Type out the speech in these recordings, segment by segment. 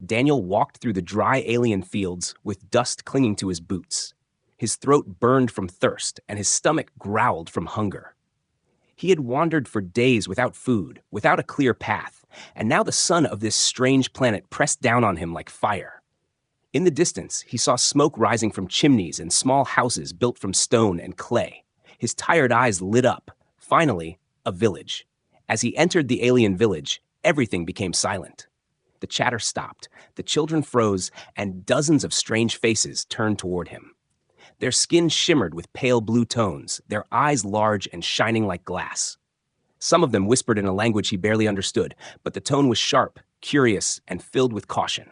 Daniel walked through the dry alien fields with dust clinging to his boots. His throat burned from thirst, and his stomach growled from hunger. He had wandered for days without food, without a clear path, and now the sun of this strange planet pressed down on him like fire. In the distance, he saw smoke rising from chimneys and small houses built from stone and clay. His tired eyes lit up. Finally, a village. As he entered the alien village, everything became silent. The chatter stopped, the children froze, and dozens of strange faces turned toward him. Their skin shimmered with pale blue tones, their eyes large and shining like glass. Some of them whispered in a language he barely understood, but the tone was sharp, curious, and filled with caution.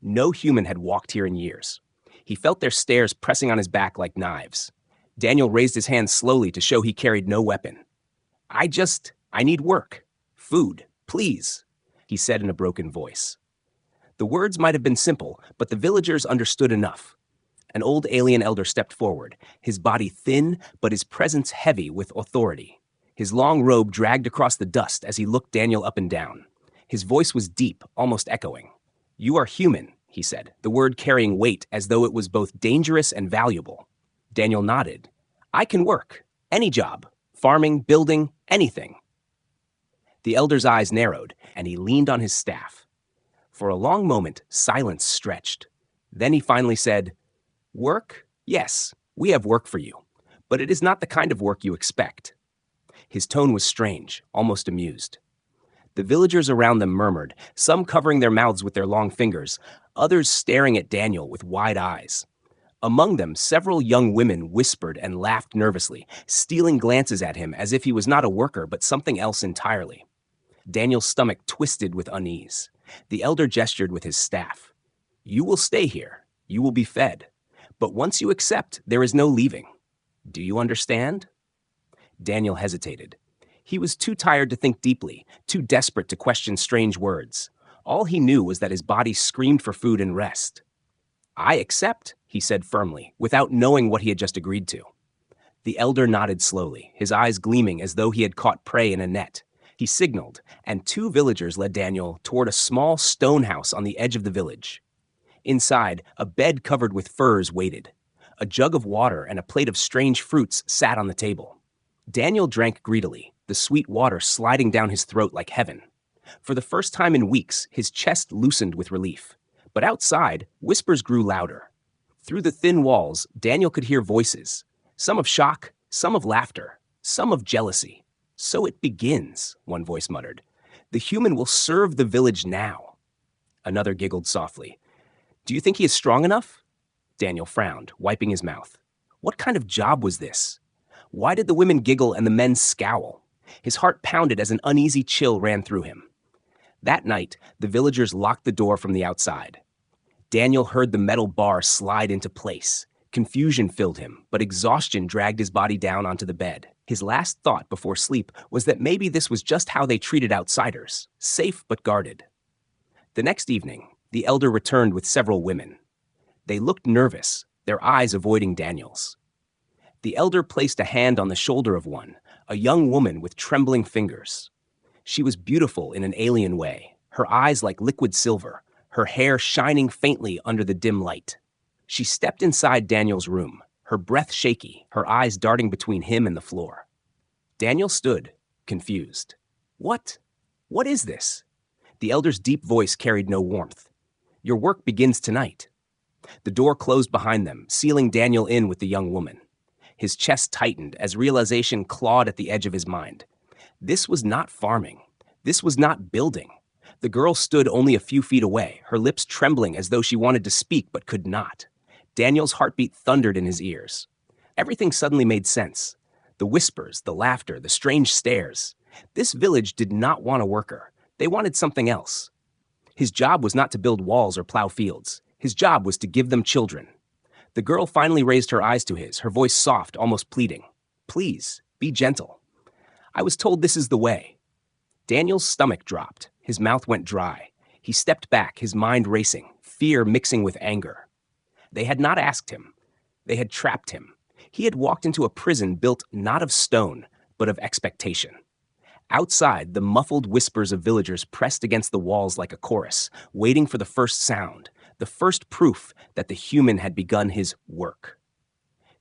No human had walked here in years. He felt their stares pressing on his back like knives. Daniel raised his hand slowly to show he carried no weapon. I need work. Food, please," he said in a broken voice. The words might have been simple, but the villagers understood enough. An old alien elder stepped forward, his body thin, but his presence heavy with authority. His long robe dragged across the dust as he looked Daniel up and down. His voice was deep, almost echoing. "You are human," he said, the word carrying weight as though it was both dangerous and valuable. Daniel nodded. "I can work. Any job. Farming, building, anything." The elder's eyes narrowed, and he leaned on his staff. For a long moment, silence stretched. Then he finally said, "Work? Yes, we have work for you. But it is not the kind of work you expect." His tone was strange, almost amused. The villagers around them murmured, some covering their mouths with their long fingers, others staring at Daniel with wide eyes. Among them, several young women whispered and laughed nervously, stealing glances at him as if he was not a worker but something else entirely. Daniel's stomach twisted with unease. The elder gestured with his staff. "You will stay here. You will be fed. But once you accept, there is no leaving. Do you understand?" Daniel hesitated. He was too tired to think deeply, too desperate to question strange words. All he knew was that his body screamed for food and rest. "I accept," he said firmly, without knowing what he had just agreed to. The elder nodded slowly, his eyes gleaming as though he had caught prey in a net. He signaled, and two villagers led Daniel toward a small stone house on the edge of the village. Inside, a bed covered with furs waited. A jug of water and a plate of strange fruits sat on the table. Daniel drank greedily, the sweet water sliding down his throat like heaven. For the first time in weeks, his chest loosened with relief. But outside, whispers grew louder. Through the thin walls, Daniel could hear voices, some of shock, some of laughter, some of jealousy. "So it begins," one voice muttered. "The human will serve the village now." Another giggled softly. "Do you think he is strong enough?" Daniel frowned, wiping his mouth. What kind of job was this? Why did the women giggle and the men scowl? His heart pounded as an uneasy chill ran through him. That night, the villagers locked the door from the outside. Daniel heard the metal bar slide into place. Confusion filled him, but exhaustion dragged his body down onto the bed. His last thought before sleep was that maybe this was just how they treated outsiders, safe but guarded. The next evening, the elder returned with several women. They looked nervous, their eyes avoiding Daniel's. The elder placed a hand on the shoulder of one, a young woman with trembling fingers. She was beautiful in an alien way, her eyes like liquid silver, her hair shining faintly under the dim light. She stepped inside Daniel's room, her breath shaky, her eyes darting between him and the floor. Daniel stood, confused. What is this?" The elder's deep voice carried no warmth. "Your work begins tonight." The door closed behind them, sealing Daniel in with the young woman. His chest tightened as realization clawed at the edge of his mind. This was not farming. This was not building. The girl stood only a few feet away, her lips trembling as though she wanted to speak but could not. Daniel's heartbeat thundered in his ears. Everything suddenly made sense. The whispers, the laughter, the strange stares. This village did not want a worker. They wanted something else. His job was not to build walls or plow fields. His job was to give them children. The girl finally raised her eyes to his, her voice soft, almost pleading. "Please, be gentle. I was told this is the way." Daniel's stomach dropped. His mouth went dry. He stepped back, his mind racing, fear mixing with anger. They had not asked him. They had trapped him. He had walked into a prison built not of stone, but of expectation. Outside, the muffled whispers of villagers pressed against the walls like a chorus, waiting for the first sound, the first proof that the human had begun his work.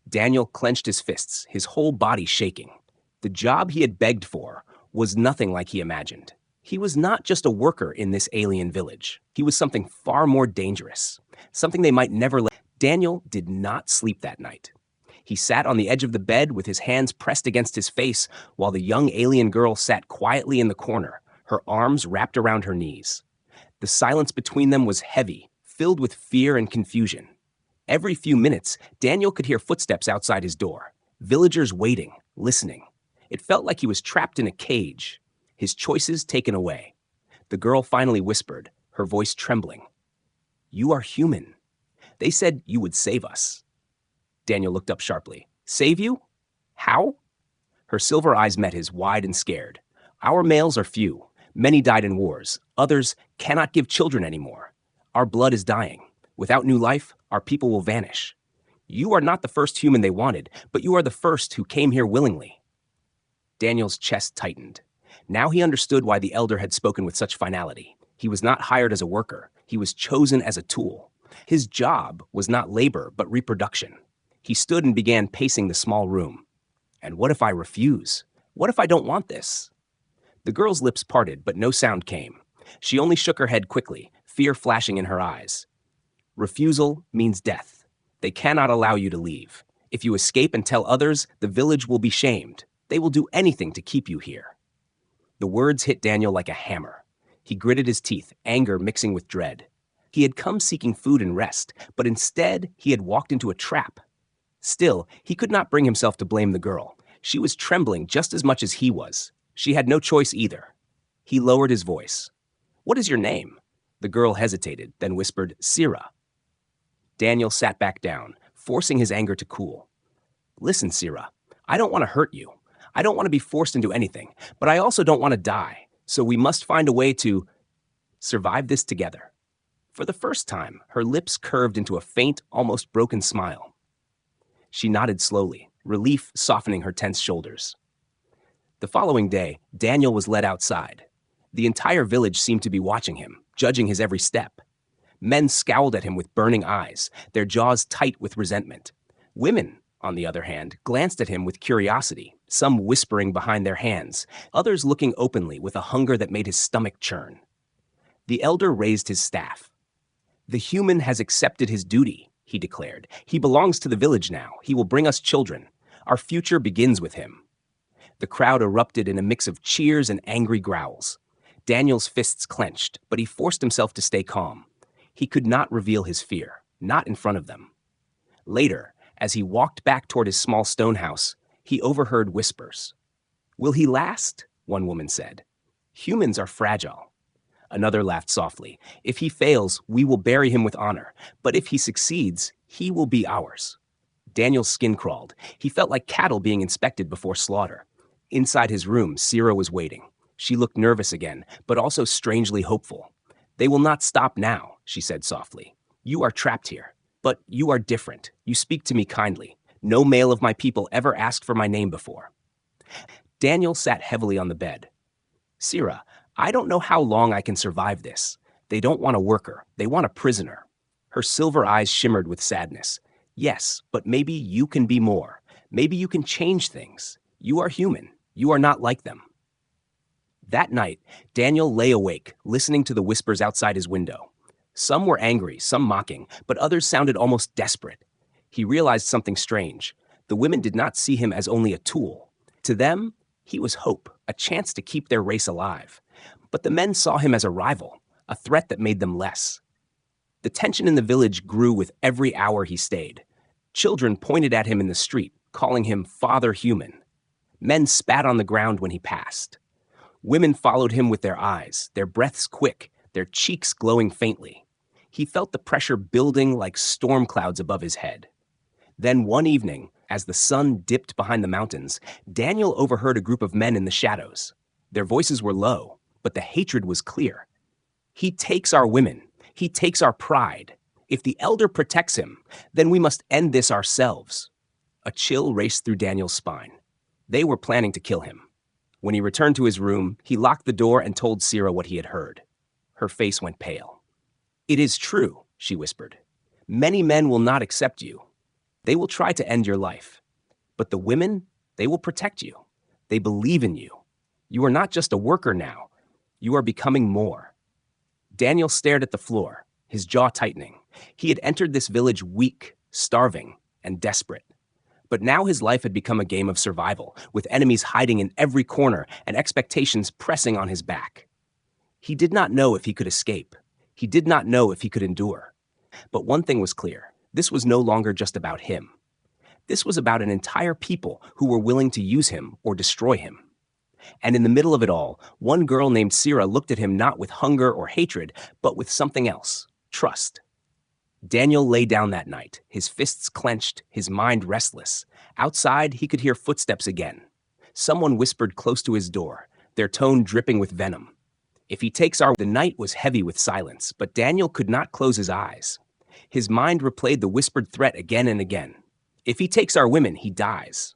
Daniel clenched his fists, his whole body shaking. The job he had begged for was nothing like he imagined. He was not just a worker in this alien village. He was something far more dangerous, something they might never let. Daniel did not sleep that night. He sat on the edge of the bed with his hands pressed against his face while the young alien girl sat quietly in the corner, her arms wrapped around her knees. The silence between them was heavy, filled with fear and confusion. Every few minutes, Daniel could hear footsteps outside his door, villagers waiting, listening. It felt like he was trapped in a cage, his choices taken away. The girl finally whispered, her voice trembling. "You are human. They said you would save us." Daniel looked up sharply. "Save you? How?" Her silver eyes met his, wide and scared. "Our males are few. Many died in wars. Others cannot give children anymore. Our blood is dying. Without new life, our people will vanish. You are not the first human they wanted, but you are the first who came here willingly." Daniel's chest tightened. Now he understood why the elder had spoken with such finality. He was not hired as a worker. He was chosen as a tool. His job was not labor, but reproduction. He stood and began pacing the small room. "And what if I refuse? What if I don't want this?" The girl's lips parted, but no sound came. She only shook her head quickly, fear flashing in her eyes. "Refusal means death. They cannot allow you to leave. If you escape and tell others, the village will be shamed. They will do anything to keep you here." The words hit Daniel like a hammer. He gritted his teeth, anger mixing with dread. He had come seeking food and rest, but instead he had walked into a trap. Still, he could not bring himself to blame the girl. She was trembling just as much as he was. She had no choice either. He lowered his voice. "What is your name?" The girl hesitated, then whispered, "Sira." Daniel sat back down, forcing his anger to cool. "Listen, Sira, I don't want to hurt you. I don't want to be forced into anything, but I also don't want to die. So we must find a way to survive this together." For the first time, her lips curved into a faint, almost broken smile. She nodded slowly, relief softening her tense shoulders. The following day, Daniel was led outside. The entire village seemed to be watching him, judging his every step. Men scowled at him with burning eyes, their jaws tight with resentment. Women, on the other hand, glanced at him with curiosity, some whispering behind their hands, others looking openly with a hunger that made his stomach churn. The elder raised his staff. "The human has accepted his duty," he declared. "He belongs to the village now. He will bring us children. Our future begins with him." The crowd erupted in a mix of cheers and angry growls. Daniel's fists clenched, but he forced himself to stay calm. He could not reveal his fear, not in front of them. Later, as he walked back toward his small stone house, he overheard whispers. "Will he last?" one woman said. "Humans are fragile." Another laughed softly. "If he fails, we will bury him with honor. But if he succeeds, he will be ours." Daniel's skin crawled. He felt like cattle being inspected before slaughter. Inside his room, Sira was waiting. She looked nervous again, but also strangely hopeful. "They will not stop now," she said softly. "You are trapped here. But you are different. You speak to me kindly. No male of my people ever asked for my name before." Daniel sat heavily on the bed. "Sira, I don't know how long I can survive this. They don't want a worker. They want a prisoner." Her silver eyes shimmered with sadness. "Yes, but maybe you can be more. Maybe you can change things. You are human. You are not like them." That night, Daniel lay awake, listening to the whispers outside his window. Some were angry, some mocking, but others sounded almost desperate. He realized something strange. The women did not see him as only a tool. To them, he was hope, a chance to keep their race alive. But the men saw him as a rival, a threat that made them less. The tension in the village grew with every hour he stayed. Children pointed at him in the street, calling him Father Human. Men spat on the ground when he passed. Women followed him with their eyes, their breaths quick, their cheeks glowing faintly. He felt the pressure building like storm clouds above his head. Then one evening, as the sun dipped behind the mountains, Daniel overheard a group of men in the shadows. Their voices were low, but the hatred was clear. "He takes our women. He takes our pride. If the elder protects him, then we must end this ourselves." A chill raced through Daniel's spine. They were planning to kill him. When he returned to his room, he locked the door and told Sira what he had heard. Her face went pale. "It is true," she whispered. "Many men will not accept you. They will try to end your life. But the women, they will protect you. They believe in you. You are not just a worker now. You are becoming more." Daniel stared at the floor, his jaw tightening. He had entered this village weak, starving, and desperate. But now his life had become a game of survival, with enemies hiding in every corner and expectations pressing on his back. He did not know if he could escape. He did not know if he could endure. But one thing was clear. This was no longer just about him. This was about an entire people who were willing to use him or destroy him. And in the middle of it all, one girl named Sira looked at him not with hunger or hatred, but with something else: trust. Daniel lay down that night, his fists clenched, his mind restless. Outside, he could hear footsteps again. Someone whispered close to his door, their tone dripping with venom. "If he takes our..." The night was heavy with silence, but Daniel could not close his eyes. His mind replayed the whispered threat again and again. "If he takes our women, he dies."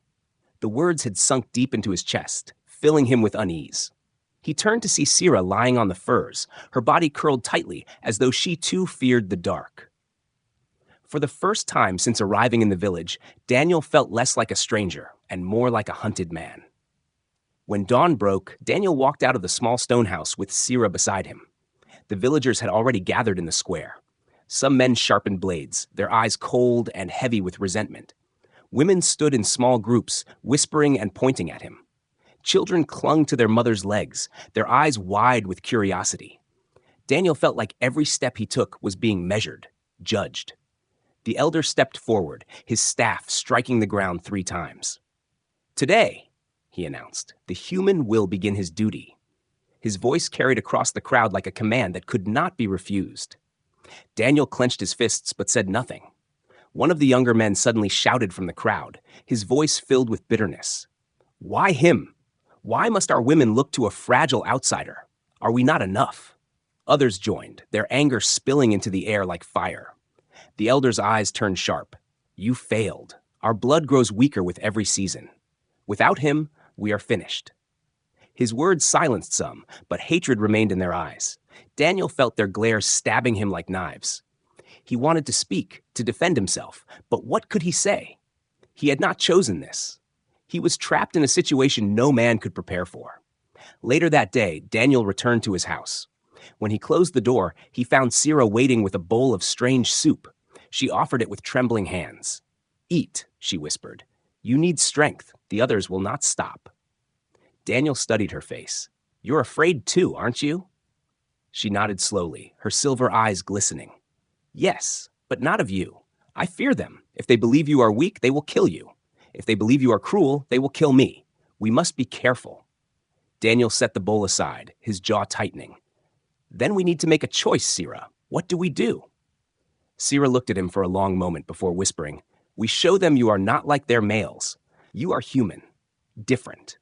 The words had sunk deep into his chest, filling him with unease. He turned to see Sira lying on the furs, her body curled tightly as though she too feared the dark. For the first time since arriving in the village, Daniel felt less like a stranger and more like a hunted man. When dawn broke, Daniel walked out of the small stone house with Sira beside him. The villagers had already gathered in the square. Some men sharpened blades, their eyes cold and heavy with resentment. Women stood in small groups, whispering and pointing at him. Children clung to their mother's legs, their eyes wide with curiosity. Daniel felt like every step he took was being measured, judged. The elder stepped forward, his staff striking the ground 3 times. "Today," he announced, "the human will begin his duty." His voice carried across the crowd like a command that could not be refused. Daniel clenched his fists but said nothing. One of the younger men suddenly shouted from the crowd, his voice filled with bitterness. "Why him? Why must our women look to a fragile outsider? Are we not enough?" Others joined, their anger spilling into the air like fire. The elder's eyes turned sharp. "You failed. Our blood grows weaker with every season. Without him, we are finished." His words silenced some, but hatred remained in their eyes. Daniel felt their glare stabbing him like knives. He wanted to speak, to defend himself, but what could he say? He had not chosen this. He was trapped in a situation no man could prepare for. Later that day, Daniel returned to his house. When he closed the door, he found Sira waiting with a bowl of strange soup. She offered it with trembling hands. "Eat," she whispered. "You need strength. The others will not stop." Daniel studied her face. "You're afraid too, aren't you?" She nodded slowly, her silver eyes glistening. "Yes, but not of you. I fear them. If they believe you are weak, they will kill you. If they believe you are cruel, they will kill me. We must be careful." Daniel set the bowl aside, his jaw tightening. "Then we need to make a choice, Sira. What do we do?" Sira looked at him for a long moment before whispering, "We show them you are not like their males. You are human. Different."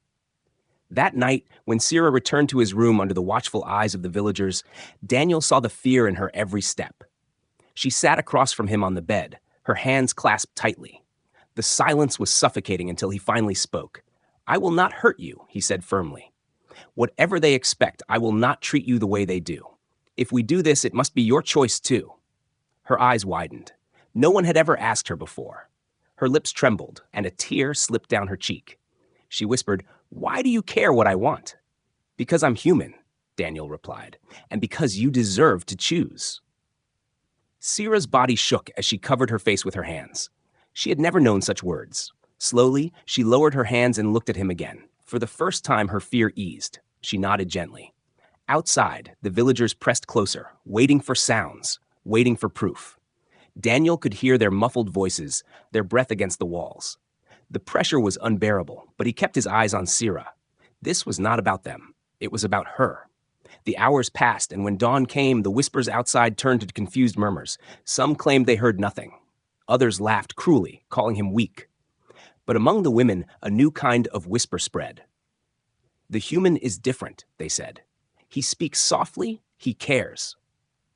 That night, when Sira returned to his room under the watchful eyes of the villagers, Daniel saw the fear in her every step. She sat across from him on the bed, her hands clasped tightly. The silence was suffocating until he finally spoke. "I will not hurt you," he said firmly. "Whatever they expect, I will not treat you the way they do. If we do this, it must be your choice too." Her eyes widened. No one had ever asked her before. Her lips trembled, and a tear slipped down her cheek. She whispered, "Why do you care what I want?" "Because I'm human," Daniel replied, "and because you deserve to choose." Sira's body shook as she covered her face with her hands. She had never known such words. Slowly, she lowered her hands and looked at him again. For the first time, her fear eased. She nodded gently. Outside, the villagers pressed closer, waiting for sounds, waiting for proof. Daniel could hear their muffled voices, their breath against the walls. The pressure was unbearable, but he kept his eyes on Sira. This was not about them. It was about her. The hours passed, and when dawn came, the whispers outside turned to confused murmurs. Some claimed they heard nothing. Others laughed cruelly, calling him weak. But among the women, a new kind of whisper spread. "The human is different," they said. "He speaks softly, he cares."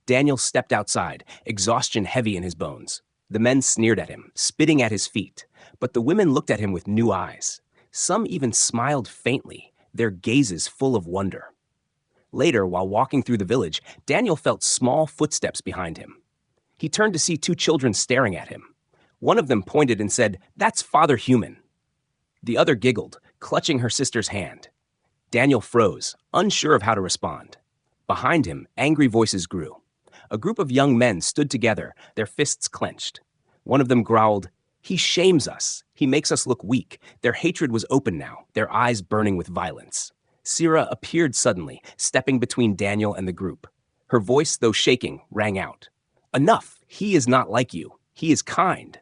Daniel stepped outside, exhaustion heavy in his bones. The men sneered at him, spitting at his feet, but the women looked at him with new eyes. Some even smiled faintly, their gazes full of wonder. Later, while walking through the village, Daniel felt small footsteps behind him. He turned to see two children staring at him. One of them pointed and said, "That's Father Human." The other giggled, clutching her sister's hand. Daniel froze, unsure of how to respond. Behind him, angry voices grew. A group of young men stood together, their fists clenched. One of them growled, "He shames us. He makes us look weak." Their hatred was open now, their eyes burning with violence. Sira appeared suddenly, stepping between Daniel and the group. Her voice, though shaking, rang out. "Enough! He is not like you. He is kind."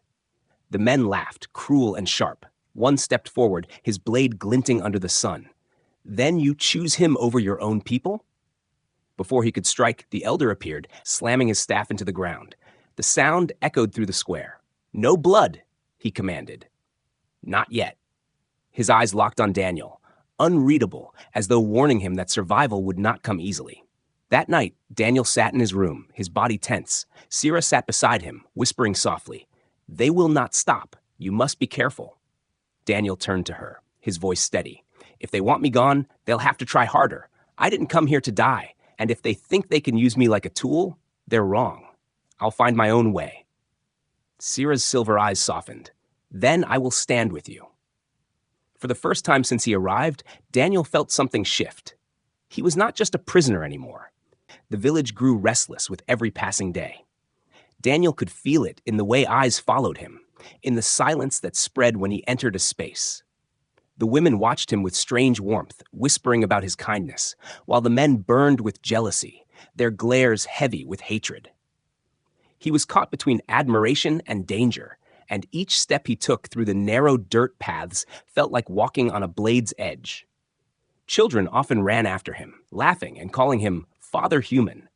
The men laughed, cruel and sharp. One stepped forward, his blade glinting under the sun. "Then you choose him over your own people?" Before he could strike, the elder appeared, slamming his staff into the ground. The sound echoed through the square. "No blood," he commanded. "Not yet." His eyes locked on Daniel, unreadable, as though warning him that survival would not come easily. That night, Daniel sat in his room, his body tense. Sira sat beside him, whispering softly, "They will not stop. You must be careful." Daniel turned to her, his voice steady. "If they want me gone, they'll have to try harder. I didn't come here to die, and if they think they can use me like a tool, they're wrong. I'll find my own way." Sira's silver eyes softened. "Then I will stand with you." For the first time since he arrived, Daniel felt something shift. He was not just a prisoner anymore. The village grew restless with every passing day. Daniel could feel it in the way eyes followed him, in the silence that spread when he entered a space. The women watched him with strange warmth, whispering about his kindness, while the men burned with jealousy, their glares heavy with hatred. He was caught between admiration and danger, and each step he took through the narrow dirt paths felt like walking on a blade's edge. Children often ran after him, laughing and calling him Father Human.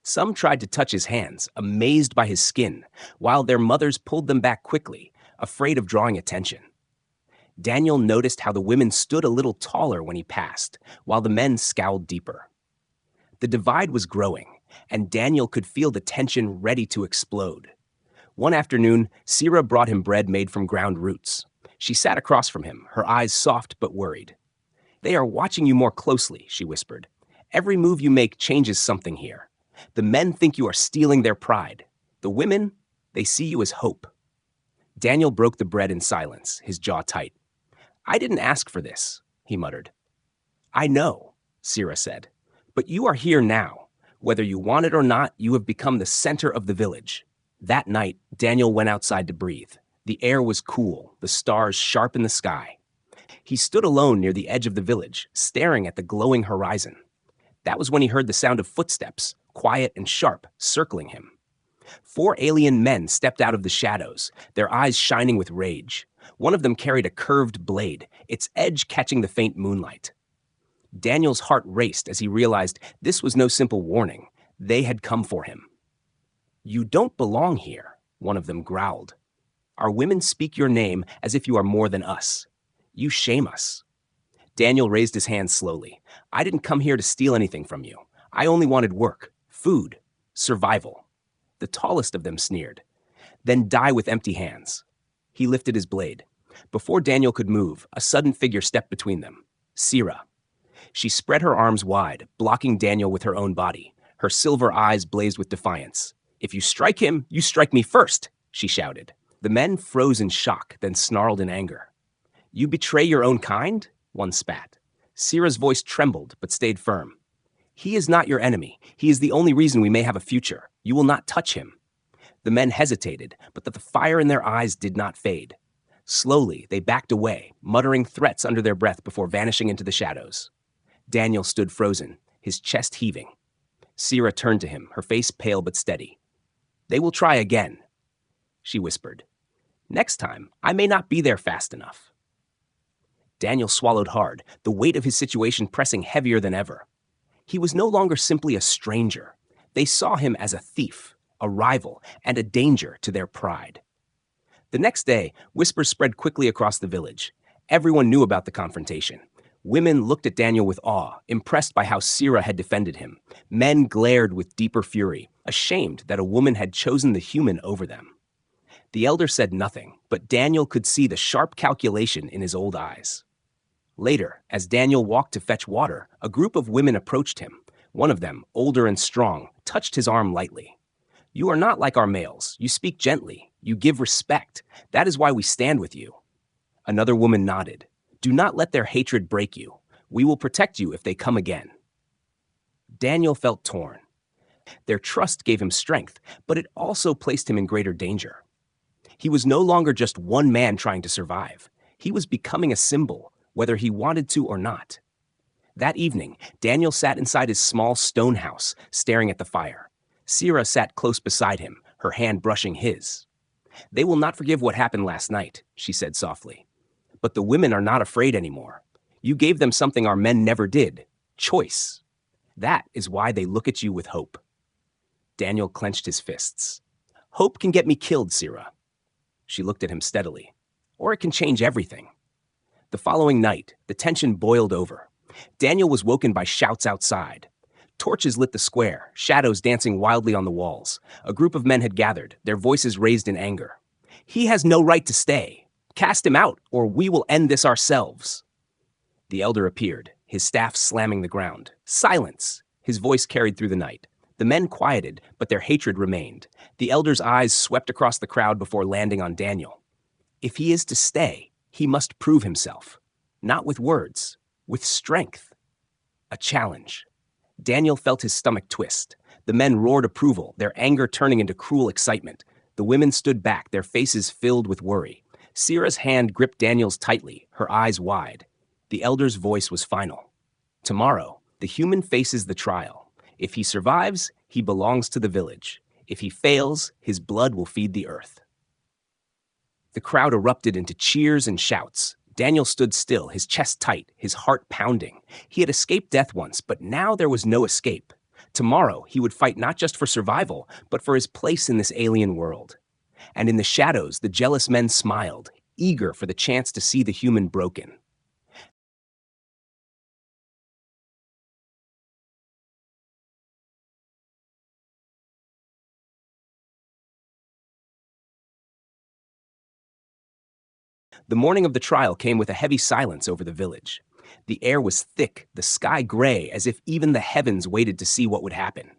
Some tried to touch his hands, amazed by his skin, while their mothers pulled them back quickly, afraid of drawing attention. Daniel noticed how the women stood a little taller when he passed, while the men scowled deeper. The divide was growing, and Daniel could feel the tension ready to explode. One afternoon, Sira brought him bread made from ground roots. She sat across from him, her eyes soft but worried. "They are watching you more closely," she whispered. "Every move you make changes something here. The men think you are stealing their pride. The women, they see you as hope." Daniel broke the bread in silence, his jaw tight. "I didn't ask for this," he muttered. "I know," Sira said. "But you are here now. Whether you want it or not, you have become the center of the village." That night, Daniel went outside to breathe. The air was cool, the stars sharp in the sky. He stood alone near the edge of the village, staring at the glowing horizon. That was when he heard the sound of footsteps, quiet and sharp, circling him. 4 alien men stepped out of the shadows, their eyes shining with rage. One of them carried a curved blade, its edge catching the faint moonlight. Daniel's heart raced as he realized this was no simple warning. They had come for him. "You don't belong here," one of them growled. "Our women speak your name as if you are more than us. You shame us." Daniel raised his hand slowly. "I didn't come here to steal anything from you. I only wanted work, food, survival." The tallest of them sneered. "Then die with empty hands." He lifted his blade. Before Daniel could move, a sudden figure stepped between them. Sira. She spread her arms wide, blocking Daniel with her own body. Her silver eyes blazed with defiance. "If you strike him, you strike me first," she shouted. The men froze in shock, then snarled in anger. "You betray your own kind?" one spat. Sira's voice trembled, but stayed firm. "He is not your enemy. He is the only reason we may have a future. You will not touch him." The men hesitated, but the fire in their eyes did not fade. Slowly, they backed away, muttering threats under their breath before vanishing into the shadows. Daniel stood frozen, his chest heaving. Sira turned to him, her face pale but steady. "They will try again," she whispered. "Next time, I may not be there fast enough." Daniel swallowed hard, the weight of his situation pressing heavier than ever. He was no longer simply a stranger. They saw him as a thief, a rival, and a danger to their pride. The next day, whispers spread quickly across the village. Everyone knew about the confrontation. Women looked at Daniel with awe, impressed by how Sira had defended him. Men glared with deeper fury, ashamed that a woman had chosen the human over them. The elder said nothing, but Daniel could see the sharp calculation in his old eyes. Later, as Daniel walked to fetch water, a group of women approached him. One of them, older and strong, touched his arm lightly. "You are not like our males. You speak gently. You give respect. That is why we stand with you." Another woman nodded. "Do not let their hatred break you. We will protect you if they come again." Daniel felt torn. Their trust gave him strength, but it also placed him in greater danger. He was no longer just one man trying to survive. He was becoming a symbol, whether he wanted to or not. That evening, Daniel sat inside his small stone house, staring at the fire. Sira sat close beside him, her hand brushing his. "They will not forgive what happened last night," she said softly. "But the women are not afraid anymore. You gave them something our men never did: choice. That is why they look at you with hope." Daniel clenched his fists. "Hope can get me killed, Sira." She looked at him steadily. "Or it can change everything." The following night, the tension boiled over. Daniel was woken by shouts outside. Torches lit the square, shadows dancing wildly on the walls. A group of men had gathered, their voices raised in anger. "He has no right to stay. Cast him out, or we will end this ourselves." The elder appeared, his staff slamming the ground. "Silence!" His voice carried through the night. The men quieted, but their hatred remained. The elder's eyes swept across the crowd before landing on Daniel. If he is to stay, he must prove himself. Not with words, with strength. A challenge. Daniel felt his stomach twist. The men roared approval, their anger turning into cruel excitement. The women stood back, their faces filled with worry. Sira's hand gripped Daniel's tightly, her eyes wide. The elder's voice was final. "Tomorrow, the human faces the trial. If he survives, he belongs to the village. If he fails, his blood will feed the earth." The crowd erupted into cheers and shouts. Daniel stood still, his chest tight, his heart pounding. He had escaped death once, but now there was no escape. Tomorrow, he would fight not just for survival, but for his place in this alien world. And in the shadows, the jealous men smiled, eager for the chance to see the human broken. The morning of the trial came with a heavy silence over the village. The air was thick, the sky gray, as if even the heavens waited to see what would happen.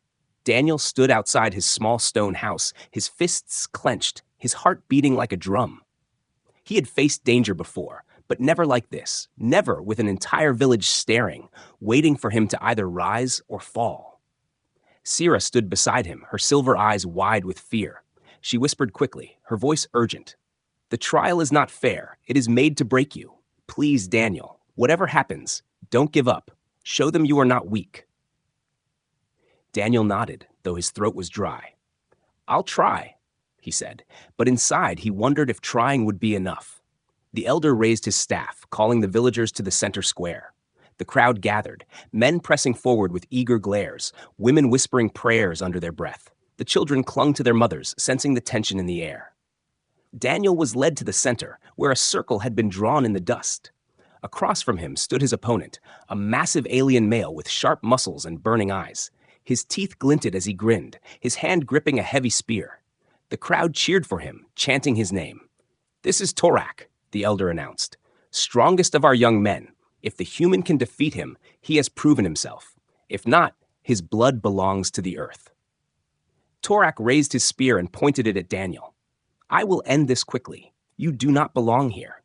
Daniel stood outside his small stone house, his fists clenched, his heart beating like a drum. He had faced danger before, but never like this, never with an entire village staring, waiting for him to either rise or fall. Sira stood beside him, her silver eyes wide with fear. She whispered quickly, her voice urgent. "The trial is not fair. It is made to break you. Please, Daniel, whatever happens, don't give up. Show them you are not weak." Daniel nodded, though his throat was dry. "I'll try," he said, but inside he wondered if trying would be enough. The elder raised his staff, calling the villagers to the center square. The crowd gathered, men pressing forward with eager glares, women whispering prayers under their breath. The children clung to their mothers, sensing the tension in the air. Daniel was led to the center, where a circle had been drawn in the dust. Across from him stood his opponent, a massive alien male with sharp muscles and burning eyes. His teeth glinted as he grinned, his hand gripping a heavy spear. The crowd cheered for him, chanting his name. "This is Torak," the elder announced. "Strongest of our young men. If the human can defeat him, he has proven himself. If not, his blood belongs to the earth." Torak raised his spear and pointed it at Daniel. "I will end this quickly. You do not belong here."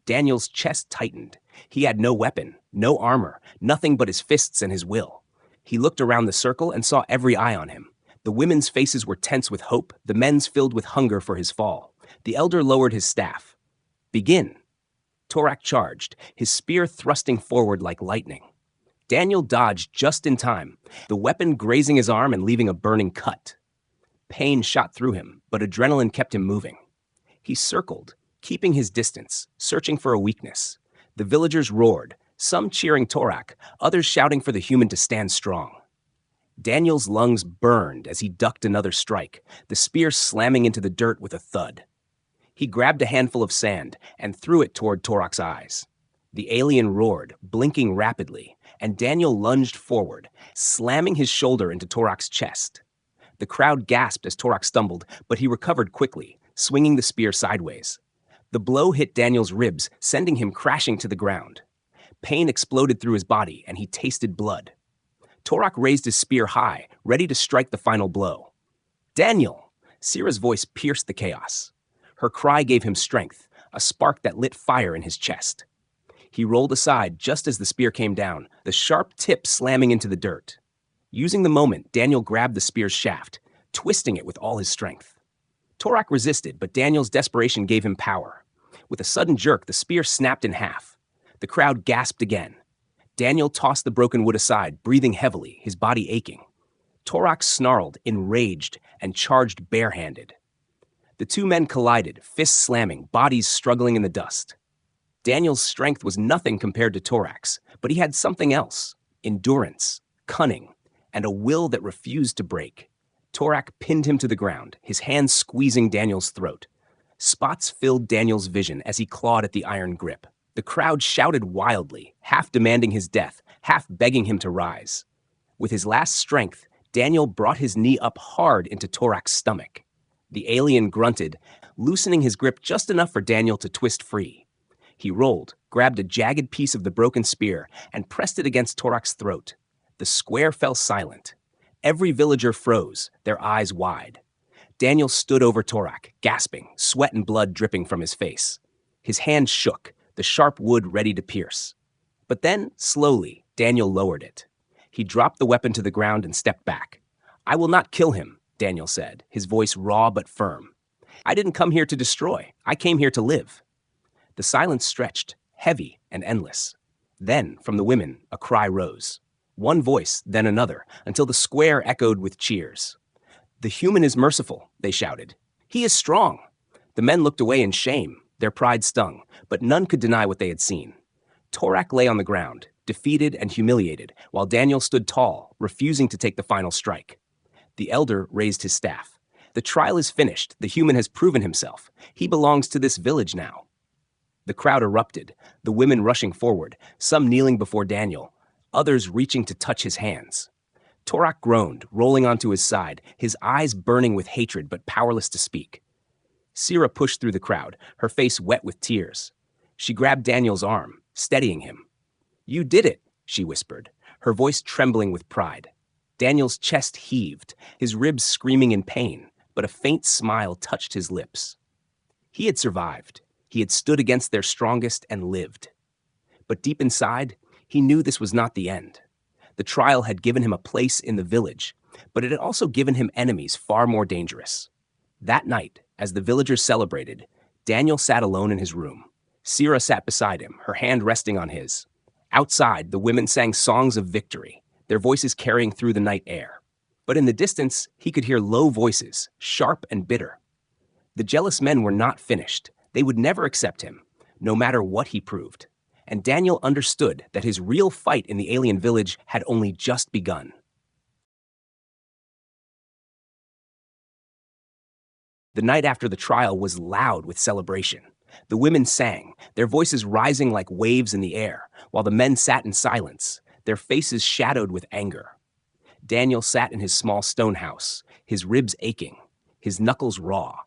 Daniel's chest tightened. He had no weapon, no armor, nothing but his fists and his will. He looked around the circle and saw every eye on him. The women's faces were tense with hope, the men's filled with hunger for his fall. The elder lowered his staff. "Begin." Torak charged, his spear thrusting forward like lightning. Daniel dodged just in time, the weapon grazing his arm and leaving a burning cut. Pain shot through him, but adrenaline kept him moving. He circled, keeping his distance, searching for a weakness. The villagers roared, some cheering Torak, others shouting for the human to stand strong. Daniel's lungs burned as he ducked another strike, the spear slamming into the dirt with a thud. He grabbed a handful of sand and threw it toward Torak's eyes. The alien roared, blinking rapidly, and Daniel lunged forward, slamming his shoulder into Torak's chest. The crowd gasped as Torak stumbled, but he recovered quickly, swinging the spear sideways. The blow hit Daniel's ribs, sending him crashing to the ground. Pain exploded through his body, and he tasted blood. Torak raised his spear high, ready to strike the final blow. "Daniel!" Syrah's voice pierced the chaos. Her cry gave him strength, a spark that lit fire in his chest. He rolled aside just as the spear came down, the sharp tip slamming into the dirt. Using the moment, Daniel grabbed the spear's shaft, twisting it with all his strength. Torak resisted, but Daniel's desperation gave him power. With a sudden jerk, the spear snapped in half. The crowd gasped again. Daniel tossed the broken wood aside, breathing heavily, his body aching. Torak snarled, enraged, and charged barehanded. The two men collided, fists slamming, bodies struggling in the dust. Daniel's strength was nothing compared to Torak's, but he had something else: endurance, cunning, and a will that refused to break. Torak pinned him to the ground, his hands squeezing Daniel's throat. Spots filled Daniel's vision as he clawed at the iron grip. The crowd shouted wildly, half demanding his death, half begging him to rise. With his last strength, Daniel brought his knee up hard into Torak's stomach. The alien grunted, loosening his grip just enough for Daniel to twist free. He rolled, grabbed a jagged piece of the broken spear, and pressed it against Torak's throat. The square fell silent. Every villager froze, their eyes wide. Daniel stood over Torak, gasping, sweat and blood dripping from his face. His hand shook, the sharp wood ready to pierce. But then, slowly, Daniel lowered it. He dropped the weapon to the ground and stepped back. "I will not kill him," Daniel said, his voice raw but firm. "I didn't come here to destroy. I came here to live." The silence stretched, heavy and endless. Then, from the women, a cry rose. One voice, then another, until the square echoed with cheers. "The human is merciful," they shouted. "He is strong." The men looked away in shame. Their pride stung, but none could deny what they had seen. Torak lay on the ground, defeated and humiliated, while Daniel stood tall, refusing to take the final strike. The elder raised his staff. "The trial is finished. The human has proven himself. He belongs to this village now." The crowd erupted, the women rushing forward, some kneeling before Daniel, others reaching to touch his hands. Torak groaned, rolling onto his side, his eyes burning with hatred but powerless to speak. Syrah pushed through the crowd, her face wet with tears. She grabbed Daniel's arm, steadying him. "You did it," she whispered, her voice trembling with pride. Daniel's chest heaved, his ribs screaming in pain, but a faint smile touched his lips. He had survived. He had stood against their strongest and lived. But deep inside, he knew this was not the end. The trial had given him a place in the village, but it had also given him enemies far more dangerous. That night, as the villagers celebrated, Daniel sat alone in his room. Syrah sat beside him, her hand resting on his. Outside, the women sang songs of victory, their voices carrying through the night air. But in the distance, he could hear low voices, sharp and bitter. The jealous men were not finished. They would never accept him, no matter what he proved. And Daniel understood that his real fight in the alien village had only just begun. The night after the trial was loud with celebration. The women sang, their voices rising like waves in the air, while the men sat in silence, their faces shadowed with anger. Daniel sat in his small stone house, his ribs aching, his knuckles raw.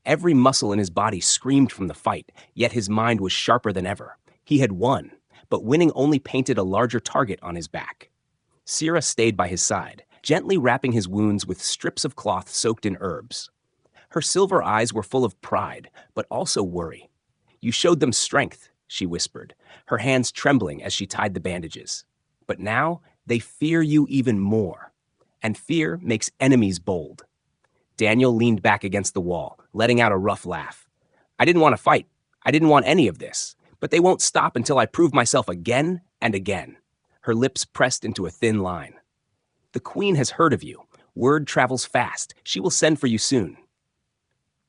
Every muscle in his body screamed from the fight, yet his mind was sharper than ever. He had won, but winning only painted a larger target on his back. Syrah stayed by his side, gently wrapping his wounds with strips of cloth soaked in herbs. Her silver eyes were full of pride, but also worry. "You showed them strength," she whispered, her hands trembling as she tied the bandages. "But now they fear you even more, and fear makes enemies bold." Daniel leaned back against the wall, letting out a rough laugh. "I didn't want to fight. I didn't want any of this, but they won't stop until I prove myself again and again." Her lips pressed into a thin line. "The Queen has heard of you. Word travels fast. She will send for you soon."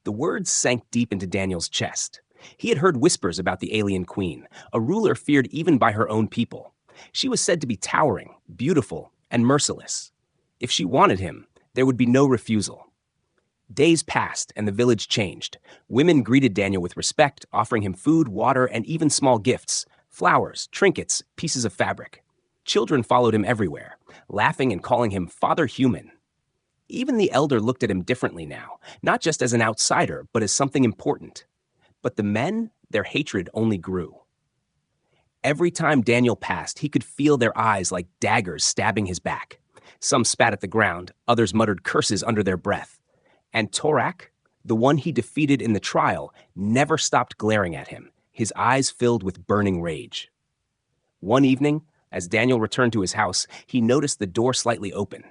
The words sank deep into Daniel's chest. He had heard whispers about the alien queen, a ruler feared even by her own people. She was said to be towering, beautiful, and merciless. If she wanted him, there would be no refusal. Days passed, and the village changed. Women greeted Daniel with respect, offering him food, water, and even small gifts, flowers, trinkets, pieces of fabric. Children followed him everywhere, laughing and calling him Father Human. Even the elder looked at him differently now, not just as an outsider, but as something important. But the men, their hatred only grew. Every time Daniel passed, he could feel their eyes like daggers stabbing his back. Some spat at the ground, others muttered curses under their breath. And Torak, the one he defeated in the trial, never stopped glaring at him, his eyes filled with burning rage. One evening, as Daniel returned to his house, he noticed the door slightly open.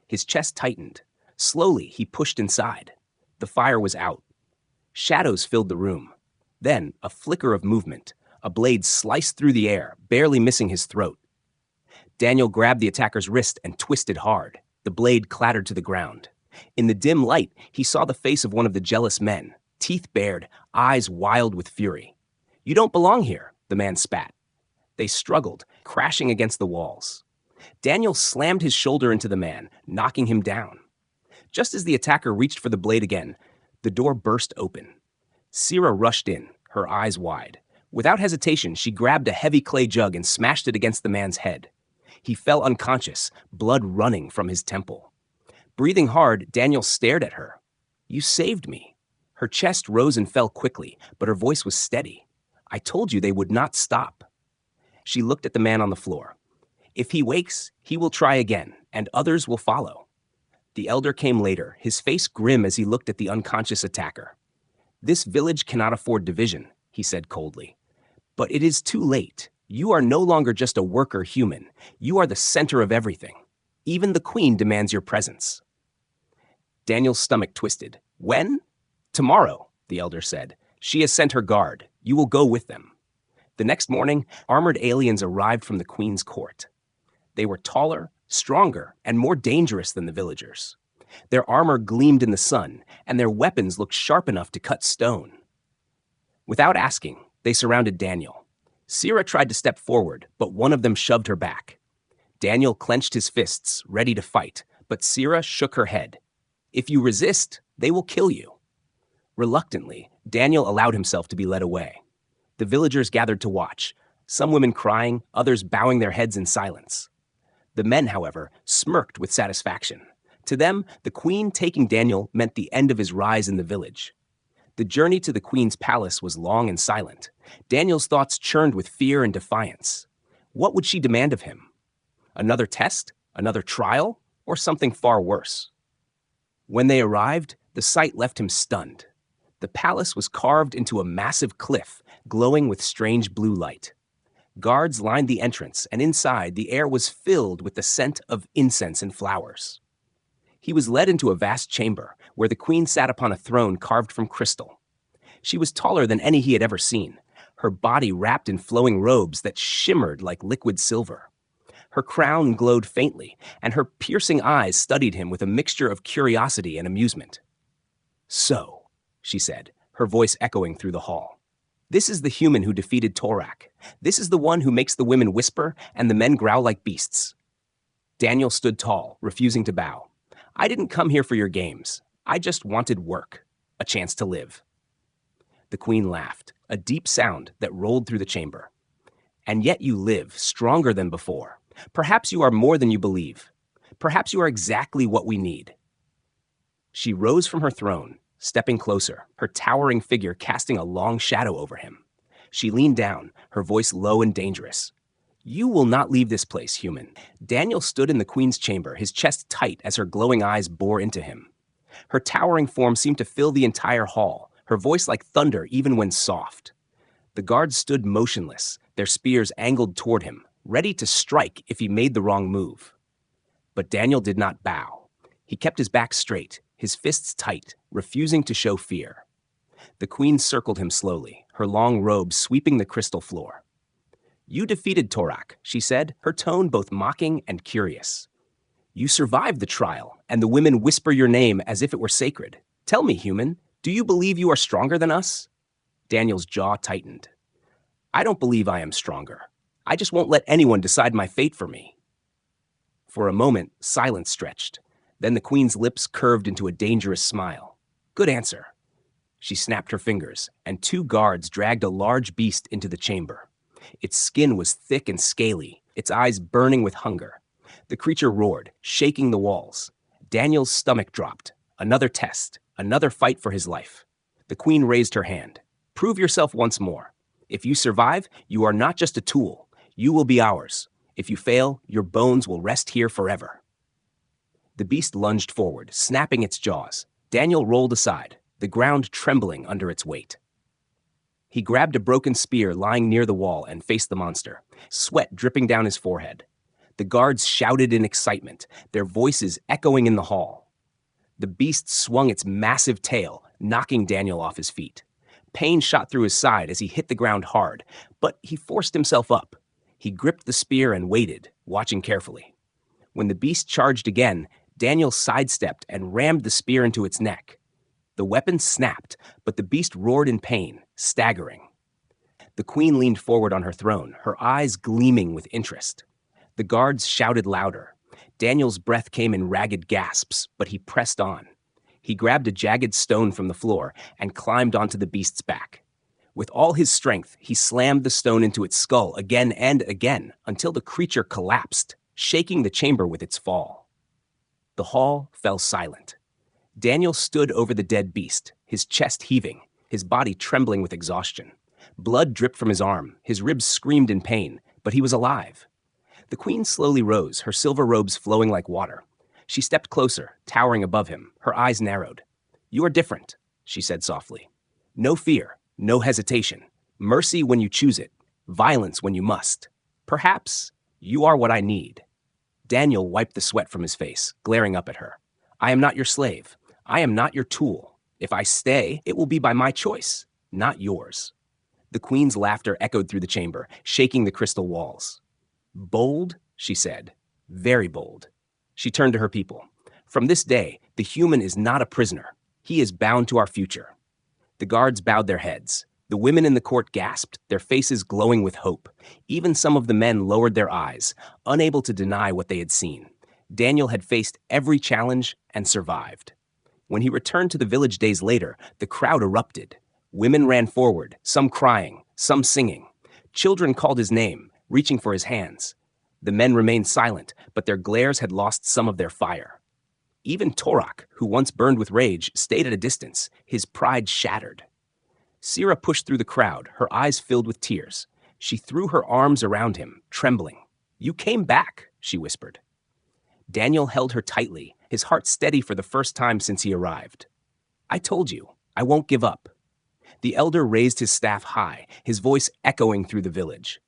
His chest tightened. Slowly, he pushed inside. The fire was out. Shadows filled the room. Then, a flicker of movement. A blade sliced through the air, barely missing his throat. Daniel grabbed the attacker's wrist and twisted hard. The blade clattered to the ground. In the dim light, he saw the face of one of the jealous men, teeth bared, eyes wild with fury. "You don't belong here," the man spat. They struggled, crashing against the walls. Daniel slammed his shoulder into the man, knocking him down. Just as the attacker reached for the blade again, the door burst open. Sira rushed in, her eyes wide. Without hesitation, she grabbed a heavy clay jug and smashed it against the man's head. He fell unconscious, blood running from his temple. Breathing hard, Daniel stared at her. "You saved me." Her chest rose and fell quickly, but her voice was steady. "I told you they would not stop." She looked at the man on the floor. "If he wakes, he will try again, and others will follow." The elder came later, his face grim as he looked at the unconscious attacker. "This village cannot afford division," he said coldly. "But it is too late. You are no longer just a worker human. You are the center of everything. Even the queen demands your presence." Daniel's stomach twisted. "When?" "Tomorrow," the elder said. "She has sent her guard. You will go with them." The next morning, armored aliens arrived from the queen's court. They were taller, stronger, and more dangerous than the villagers. Their armor gleamed in the sun, and their weapons looked sharp enough to cut stone. Without asking, they surrounded Daniel. Sira tried to step forward, but one of them shoved her back. Daniel clenched his fists, ready to fight, but Sira shook her head. "If you resist, they will kill you." Reluctantly, Daniel allowed himself to be led away. The villagers gathered to watch, some women crying, others bowing their heads in silence. The men, however, smirked with satisfaction. To them, the queen taking Daniel meant the end of his rise in the village. The journey to the queen's palace was long and silent. Daniel's thoughts churned with fear and defiance. What would she demand of him? Another test? Another trial? Or something far worse? When they arrived, the sight left him stunned. The palace was carved into a massive cliff, glowing with strange blue light. Guards lined the entrance, and inside, the air was filled with the scent of incense and flowers. He was led into a vast chamber, where the queen sat upon a throne carved from crystal. She was taller than any he had ever seen, her body wrapped in flowing robes that shimmered like liquid silver. Her crown glowed faintly, and her piercing eyes studied him with a mixture of curiosity and amusement. "So," she said, her voice echoing through the hall. "This is the human who defeated Torak. This is the one who makes the women whisper and the men growl like beasts." Daniel stood tall, refusing to bow. "I didn't come here for your games. I just wanted work, a chance to live." The queen laughed, a deep sound that rolled through the chamber. "And yet you live, stronger than before. Perhaps you are more than you believe. Perhaps you are exactly what we need." She rose from her throne, stepping closer, her towering figure casting a long shadow over him. She leaned down, her voice low and dangerous. "You will not leave this place, human." Daniel stood in the queen's chamber, his chest tight as her glowing eyes bore into him. Her towering form seemed to fill the entire hall, her voice like thunder even when soft. The guards stood motionless, their spears angled toward him, ready to strike if he made the wrong move. But Daniel did not bow. He kept his back straight, his fists tight, refusing to show fear. The queen circled him slowly, her long robe sweeping the crystal floor. "You defeated Torak," she said, her tone both mocking and curious. "You survived the trial, and the women whisper your name as if it were sacred. Tell me, human, do you believe you are stronger than us?" Daniel's jaw tightened. "I don't believe I am stronger. I just won't let anyone decide my fate for me." For a moment, silence stretched. Then the queen's lips curved into a dangerous smile. "Good answer." She snapped her fingers, and two guards dragged a large beast into the chamber. Its skin was thick and scaly, its eyes burning with hunger. The creature roared, shaking the walls. Daniel's stomach dropped. Another test, another fight for his life. The queen raised her hand. "Prove yourself once more." If you survive, you are not just a tool. You will be ours. If you fail, your bones will rest here forever. The beast lunged forward, snapping its jaws. Daniel rolled aside, the ground trembling under its weight. He grabbed a broken spear lying near the wall and faced the monster, sweat dripping down his forehead. The guards shouted in excitement, their voices echoing in the hall. The beast swung its massive tail, knocking Daniel off his feet. Pain shot through his side as he hit the ground hard, but he forced himself up. He gripped the spear and waited, watching carefully. When the beast charged again, Daniel sidestepped and rammed the spear into its neck. The weapon snapped, but the beast roared in pain, staggering. The queen leaned forward on her throne, her eyes gleaming with interest. The guards shouted louder. Daniel's breath came in ragged gasps, but he pressed on. He grabbed a jagged stone from the floor and climbed onto the beast's back. With all his strength, he slammed the stone into its skull again and again until the creature collapsed, shaking the chamber with its fall. The hall fell silent. Daniel stood over the dead beast, his chest heaving, his body trembling with exhaustion. Blood dripped from his arm, his ribs screamed in pain, but he was alive. The queen slowly rose, her silver robes flowing like water. She stepped closer, towering above him, her eyes narrowed. "You are different," she said softly. "No fear, no hesitation. Mercy when you choose it, violence when you must. Perhaps you are what I need." Daniel wiped the sweat from his face, glaring up at her. "I am not your slave. I am not your tool. If I stay, it will be by my choice, not yours." The queen's laughter echoed through the chamber, shaking the crystal walls. "Bold," she said. "Very bold." She turned to her people. "From this day, the human is not a prisoner. He is bound to our future." The guards bowed their heads. The women in the court gasped, their faces glowing with hope. Even some of the men lowered their eyes, unable to deny what they had seen. Daniel had faced every challenge and survived. When he returned to the village days later, the crowd erupted. Women ran forward, some crying, some singing. Children called his name, reaching for his hands. The men remained silent, but their glares had lost some of their fire. Even Torak, who once burned with rage, stayed at a distance, his pride shattered. Sira pushed through the crowd, her eyes filled with tears. She threw her arms around him, trembling. "You came back," she whispered. Daniel held her tightly, his heart steady for the first time since he arrived. "I told you, I won't give up." The elder raised his staff high, his voice echoing through the village.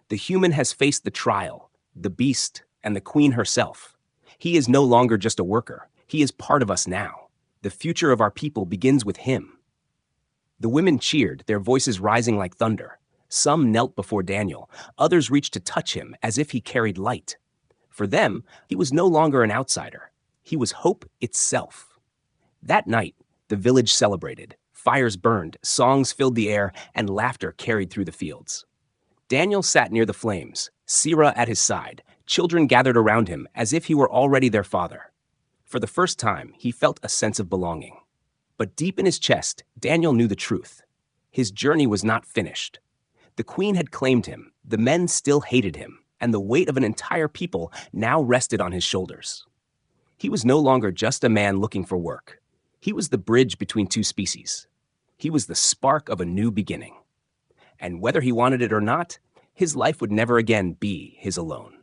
"The human has faced the trial, the beast, and the queen herself. He is no longer just a worker. He is part of us now. The future of our people begins with him." The women cheered, their voices rising like thunder. Some knelt before Daniel. Others reached to touch him as if he carried light. For them, he was no longer an outsider. He was hope itself. That night, the village celebrated. Fires burned, songs filled the air, and laughter carried through the fields. Daniel sat near the flames, Sira at his side. Children gathered around him as if he were already their father. For the first time, he felt a sense of belonging. But deep in his chest, Daniel knew the truth. His journey was not finished. The queen had claimed him, the men still hated him, and the weight of an entire people now rested on his shoulders. He was no longer just a man looking for work. He was the bridge between two species. He was the spark of a new beginning. And whether he wanted it or not, his life would never again be his alone.